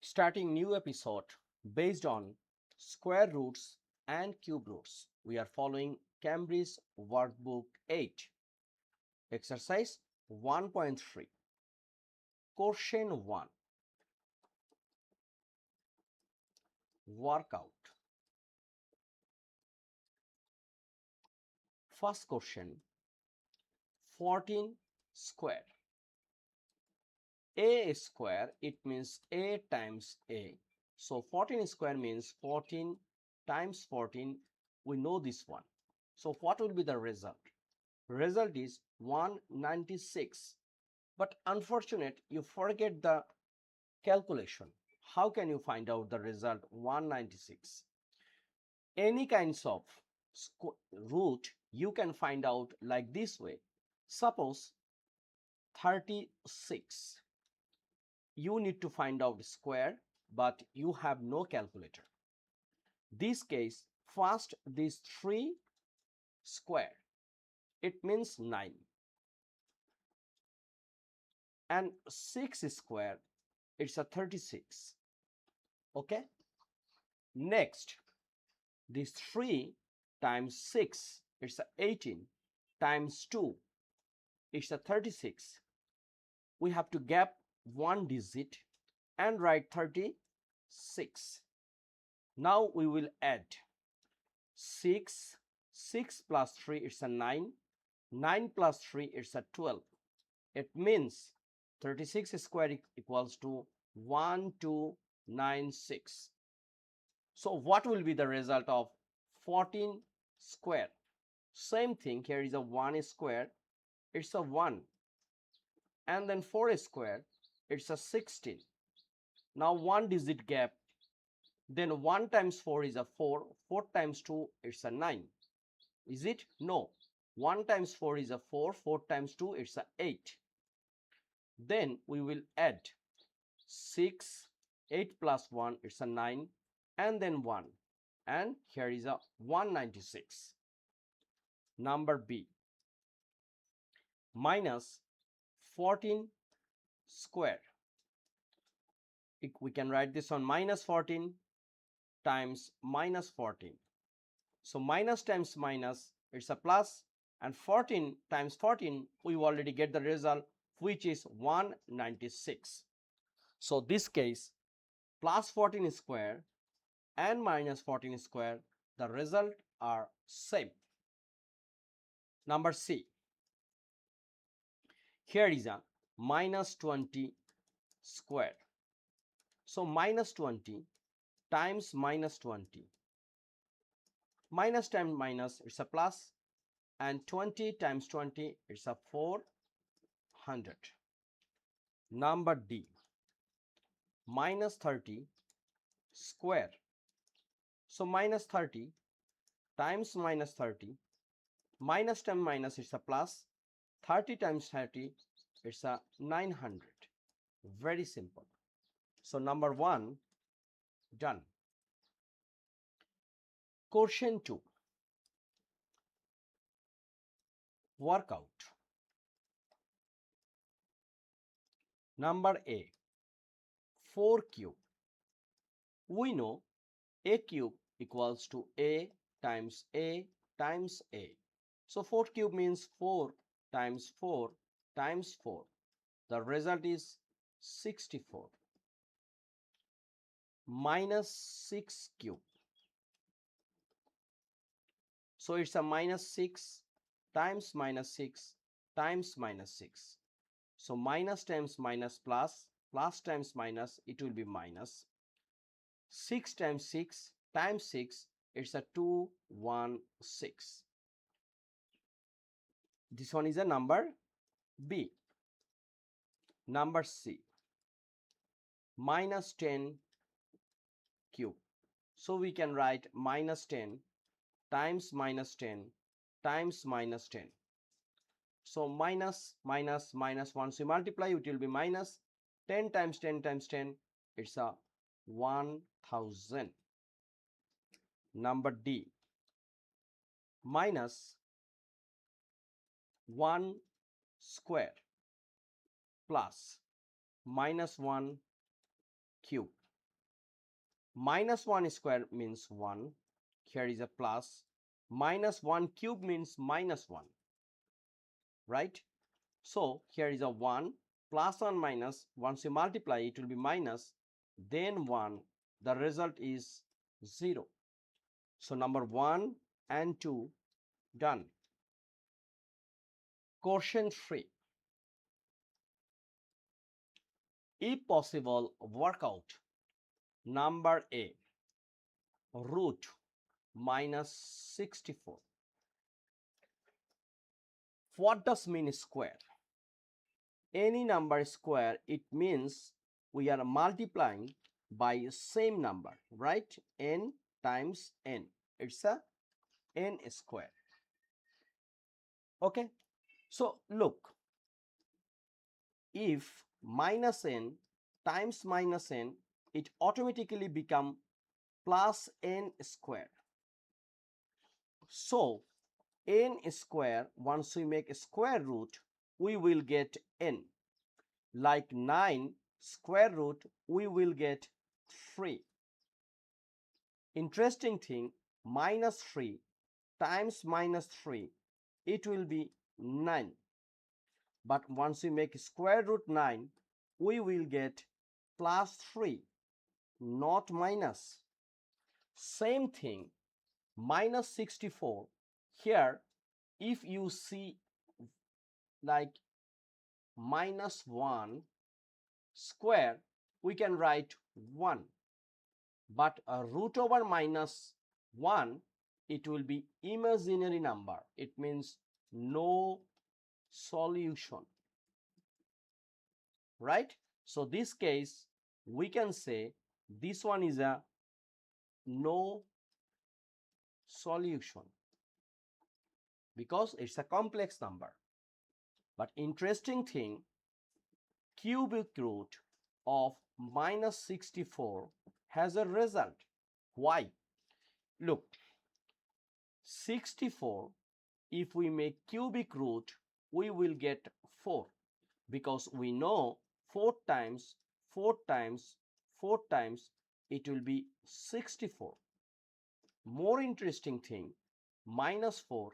starting new episode based on square roots and cube roots. We are following Cambridge Workbook 8, exercise 1.3, question 1, workout. First question, 14 square. A square, it means A times A. So 14 square means 14 times 14. We know this one. So what will be the result? Result is 196. But unfortunate, you forget the calculation. How can you find out the result 196? Any kinds of root you can find out like this way. Suppose 36. You need to find out square, but you have no calculator. This case, first this 3 square, it means 9. And 6 square, it's a 36. Okay. Next, this 3 times 6, it's a 18, times 2, it's a 36. We have to gap one digit and write 36. Now we will add 6 plus 3, it's a 9, 9 plus 3, it's a 12. It means 36 square equals to 1296. So what will be the result of 14 square? Same thing, here is a 1 square, it's a 1. And then 4 square, it's a 16. Now one digit gap, then 1 times 4 is a 4, 4 times 2, it's a 9. Is it? No. 1 times 4 is a 4, 4 times 2, it's a 8. Then we will add 6, 8 plus 1, it's a 9, and then 1. And here is a 196. Number B. Minus 14 square. We can write this on minus 14 times minus 14. So minus times minus, it's a plus, and 14 times 14, we already get the result, which is 196. So this case, plus 14 square and minus 14 square, the result are same. Number C. Here is a minus 20 square. So minus 20 times minus 20. Minus times minus, it's a plus, and 20 times 20, it's a 400. Number D. Minus 30 square. So minus 30 times minus 30. Minus times minus, it's a plus. 30 times 30, it's a 900. Very simple. So number 1 done. Question 2. Workout. Number A. 4 cube. We know A cube equals to A times A times A. So 4 cube means 4 times 4 times 4. The result is 64. Minus 6 cube. So it's a minus 6 times minus 6 times minus 6. So minus times minus plus, plus times minus, it will be minus. 6 times 6 times 6, it's a 216. This one is a number B. Number C. Minus 10 cube. So we can write minus 10 times minus 10 times minus 10. So minus, minus, minus, once you multiply, it will be minus 10 times 10 times 10. It's a 1000. Number D. Minus 1 square plus minus 1 cube. minus 1 square means 1. Here is a plus. Minus 1 cube means minus 1. Right? So here is a 1 plus 1 minus. Once you multiply, it will be minus, then 1. The result is 0. So number 1 and 2 done. Question 3. If possible, work out number A, root minus 64. What does mean square? Any number square, it means we are multiplying by same number, right? N times n. It's a n square. Okay. So look, if minus n times minus n, it automatically become plus n square. So n square, once we make a square root, we will get n. Like 9 square root, we will get 3. Interesting thing, minus 3 times minus 3, it will be 9. But once we make square root 9, we will get plus 3, not minus. Same thing, minus 64. Here, if you see like minus 1 square, we can write 1. But a root over minus 1, it will be imaginary number. It means no solution. Right? So this case, we can say this one is a no solution because it's a complex number. But interesting thing, cubic root of minus 64 has a result. Why? Look, 64, if we make cubic root, we will get 4 because we know 4 times 4 times 4 times it will be 64. More interesting thing, minus 4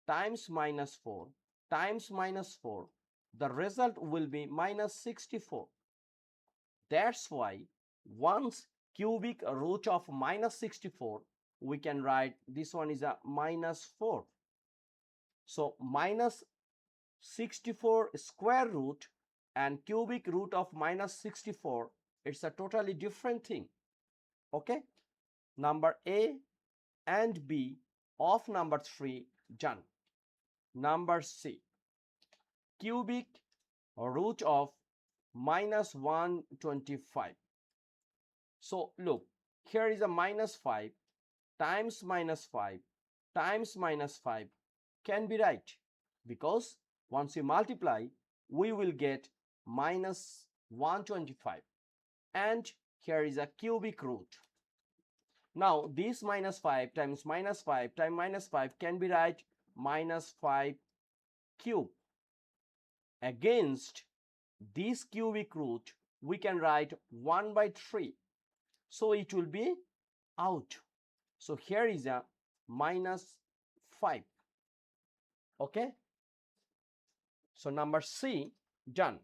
times minus 4 times minus 4, the result will be minus 64. That's why once cubic root of minus 64, we can write this one is a minus 4. So minus 64 square root and cubic root of minus 64, it's a totally different thing. Okay, number A and B of number 3 done. Number C, cubic root of minus 125. So look, here is a minus 5 times minus 5 times minus 5 can be right because once we multiply, we will get minus 125. And here is a cubic root. Now this minus 5 times minus 5 times minus 5 can be right minus 5 cube. Against this cubic root, we can write 1 by 3. So it will be out. So here is a minus 5. Okay. So number C done.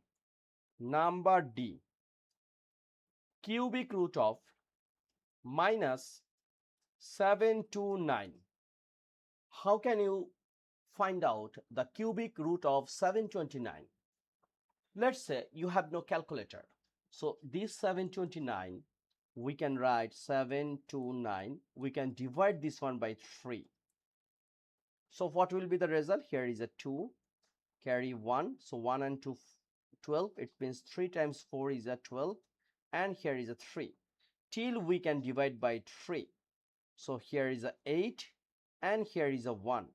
Number D, cubic root of minus 729. How can you find out the cubic root of 729? Let's say you have no calculator. So this 729, we can write 729. We can divide this one by 3. So what will be the result? Here is a 2, carry 1. So 1 and 2, 12. It means 3 times 4 is a 12. And here is a 3. Till we can divide by 3. So here is a 8 and here is a 1.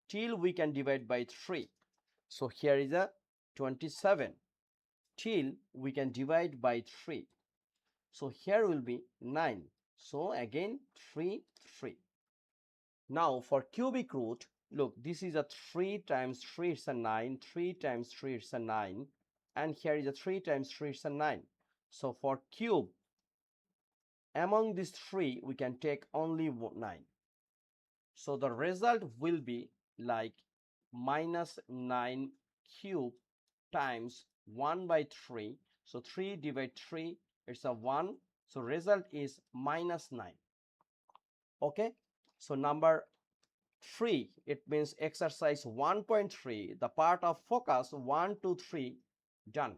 Till we can divide by 3. So here is a 27. Till we can divide by 3. So here will be 9. So again 3, 3. Now for cubic root, look, this is a 3 times 3, it's a 9. 3 times 3, it's a 9. And here is a 3 times 3, it's a 9. So for cube among these three we can take only 9. So the result will be like minus 9 cube times 1 by 3. So 3 divide 3, it's a 1. So result is minus 9. Okay. So number 3, it means exercise 1.3, the part of focus 1, 2, 3 done.